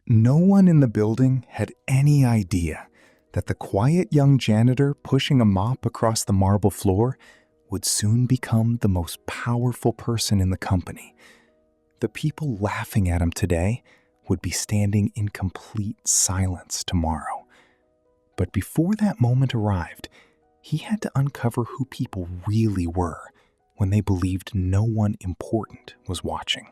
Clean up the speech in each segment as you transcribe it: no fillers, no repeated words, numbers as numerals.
No one in the building had any idea that the quiet young janitor pushing a mop across the marble floor would soon become the most powerful person in the company. The people laughing at him today would be standing in complete silence tomorrow. But before that moment arrived, he had to uncover who people really were when they believed no one important was watching.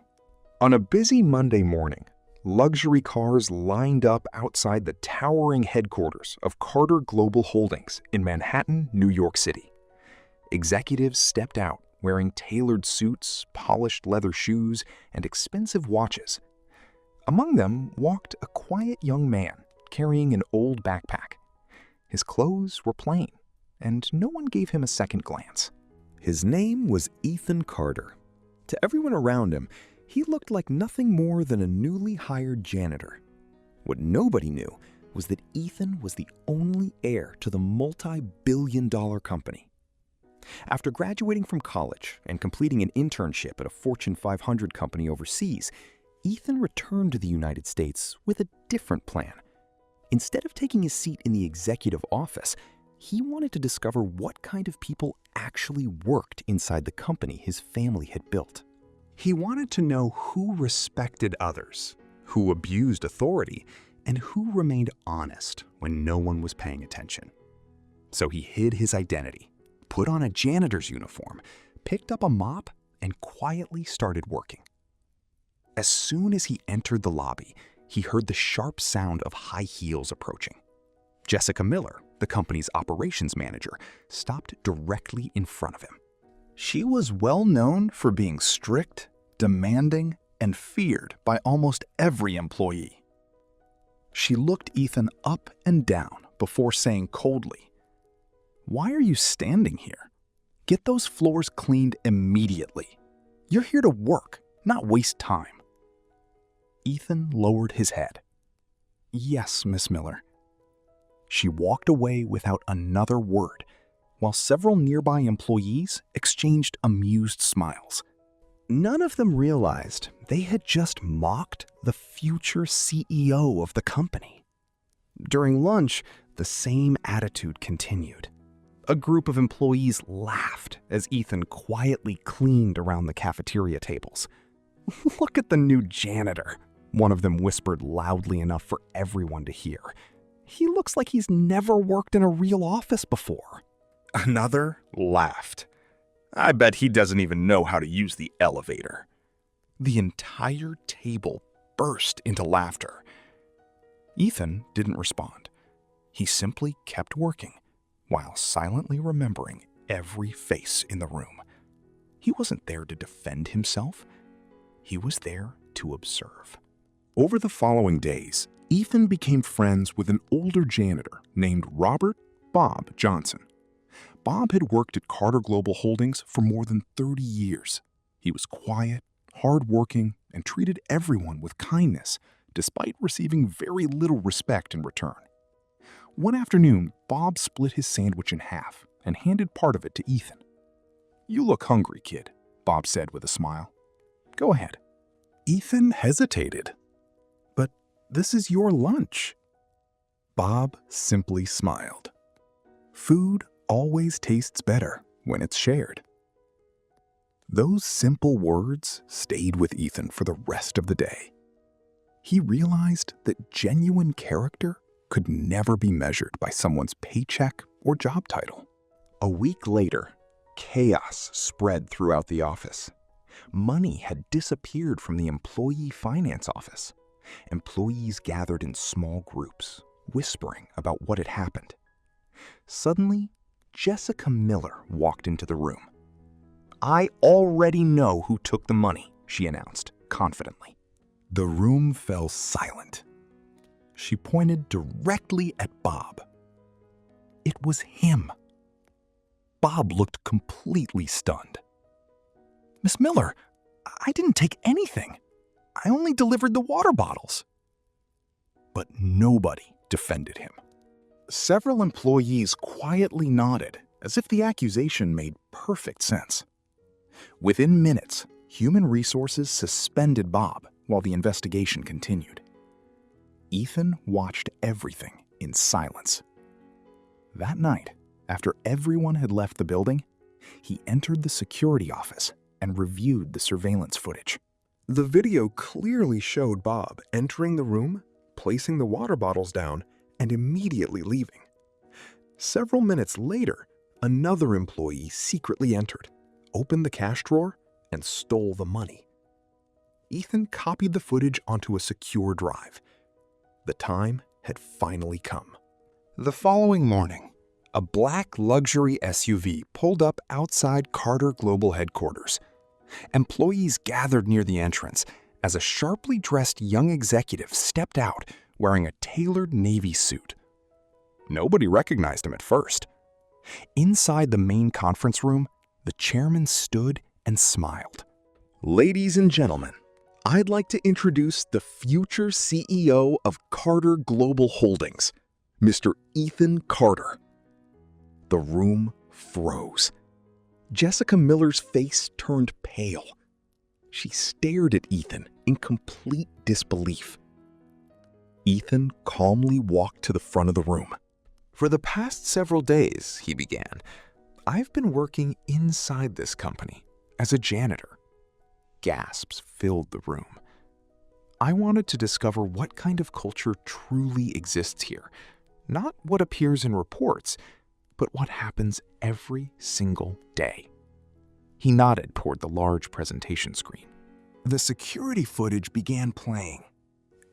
On a busy Monday morning, luxury cars lined up outside the towering headquarters of Carter Global Holdings in Manhattan, New York City. Executives stepped out wearing tailored suits, polished leather shoes, and expensive watches. Among them walked a quiet young man carrying an old backpack. His clothes were plain, and no one gave him a second glance. His name was Ethan Carter. To everyone around him, he looked like nothing more than a newly hired janitor. What nobody knew was that Ethan was the only heir to the multi-billion-dollar company. After graduating from college and completing an internship at a Fortune 500 company overseas, Ethan returned to the United States with a different plan. Instead of taking his seat in the executive office, he wanted to discover what kind of people actually worked inside the company his family had built. He wanted to know who respected others, who abused authority, and who remained honest when no one was paying attention. So he hid his identity, put on a janitor's uniform, picked up a mop, and quietly started working. As soon as he entered the lobby, he heard the sharp sound of high heels approaching. Jessica Miller, the company's operations manager, stopped directly in front of him. She was well known for being strict, demanding, and feared by almost every employee. She looked Ethan up and down before saying coldly, "Why are you standing here? Get those floors cleaned immediately. You're here to work, not waste time." Ethan lowered his head. "Yes, Miss Miller." She walked away without another word, while several nearby employees exchanged amused smiles. None of them realized they had just mocked the future CEO of the company. During lunch, the same attitude continued. A group of employees laughed as Ethan quietly cleaned around the cafeteria tables. "Look at the new janitor," one of them whispered loudly enough for everyone to hear. "He looks like he's never worked in a real office before." Another laughed. "I bet he doesn't even know how to use the elevator." The entire table burst into laughter. Ethan didn't respond. He simply kept working, while silently remembering every face in the room. He wasn't there to defend himself. He was there to observe. Over the following days, Ethan became friends with an older janitor named Robert Bob Johnson. Bob had worked at Carter Global Holdings for more than 30 years. He was quiet, hardworking, and treated everyone with kindness, despite receiving very little respect in return. One afternoon, Bob split his sandwich in half and handed part of it to Ethan. "You look hungry, kid," Bob said with a smile. "Go ahead." Ethan hesitated. "But this is your lunch." Bob simply smiled. Food always tastes better when it's shared. Those simple words stayed with Ethan for the rest of the day. He realized that genuine character could never be measured by someone's paycheck or job title. A week later, chaos spread throughout the office. Money had disappeared from the employee finance office. Employees gathered in small groups, whispering about what had happened. Suddenly, Jessica Miller walked into the room. "I already know who took the money," she announced confidently. The room fell silent. She pointed directly at Bob. It was him. Bob looked completely stunned. "Miss Miller, I didn't take anything. I only delivered the water bottles." But nobody defended him. Several employees quietly nodded, as if the accusation made perfect sense. Within minutes, human resources suspended Bob while the investigation continued. Ethan watched everything in silence. That night, after everyone had left the building, he entered the security office and reviewed the surveillance footage. The video clearly showed Bob entering the room, placing the water bottles down, and immediately leaving. Several minutes later, another employee secretly entered, opened the cash drawer, and stole the money. Ethan copied the footage onto a secure drive. The time had finally come. The following morning, a black luxury SUV pulled up outside Carter Global headquarters. Employees gathered near the entrance as a sharply dressed young executive stepped out wearing a tailored navy suit. Nobody recognized him at first. Inside the main conference room, the chairman stood and smiled. "Ladies and gentlemen, I'd like to introduce the future CEO of Carter Global Holdings, Mr. Ethan Carter." The room froze. Jessica Miller's face turned pale. She stared at Ethan in complete disbelief. Ethan calmly walked to the front of the room. "For the past several days," he began, "I've been working inside this company as a janitor." Gasps filled the room. "I wanted to discover what kind of culture truly exists here, not what appears in reports, but what happens every single day." He nodded toward the large presentation screen. The security footage began playing.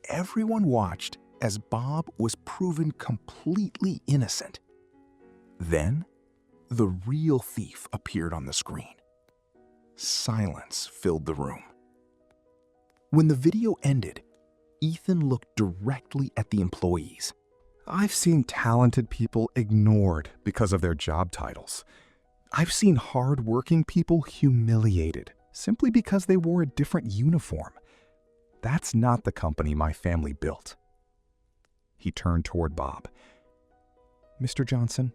Everyone watched as Bob was proven completely innocent. Then, the real thief appeared on the screen. Silence filled the room. When the video ended, Ethan looked directly at the employees. "I've seen talented people ignored because of their job titles. I've seen hard-working people humiliated simply because they wore a different uniform. That's not the company my family built." He turned toward Bob. "Mr. Johnson,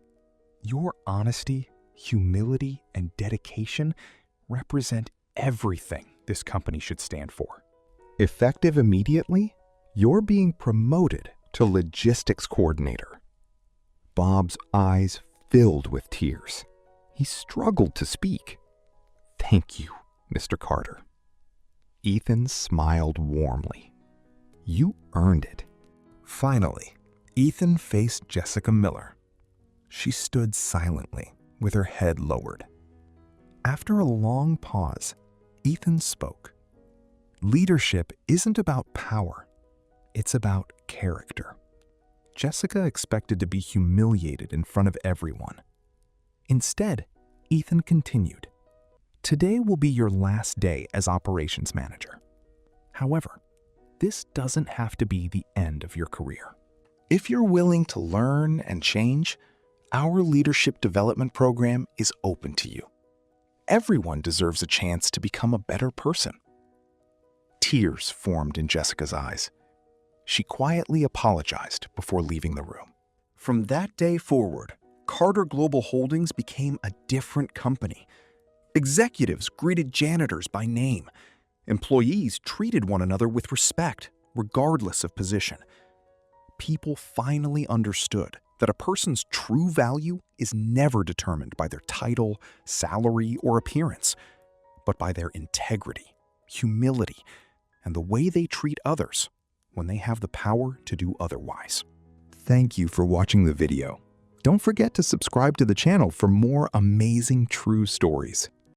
your honesty, humility, and dedication represent everything this company should stand for. Effective immediately, you're being promoted to logistics coordinator." Bob's eyes filled with tears. He struggled to speak. "Thank you, Mr. Carter." Ethan smiled warmly. "You earned it." Finally, Ethan faced Jessica Miller. She stood silently, with her head lowered. After a long pause, Ethan spoke. "Leadership isn't about power. It's about character." Jessica expected to be humiliated in front of everyone. Instead, Ethan continued, "Today will be your last day as operations manager. However, this doesn't have to be the end of your career. If you're willing to learn and change, our leadership development program is open to you. Everyone deserves a chance to become a better person." Tears formed in Jessica's eyes. She quietly apologized before leaving the room. From that day forward, Carter Global Holdings became a different company. Executives greeted janitors by name. Employees treated one another with respect, regardless of position. People finally understood that a person's true value is never determined by their title, salary, or appearance, but by their integrity, humility, and the way they treat others when they have the power to do otherwise. Thank you for watching the video. Don't forget to subscribe to the channel for more amazing true stories.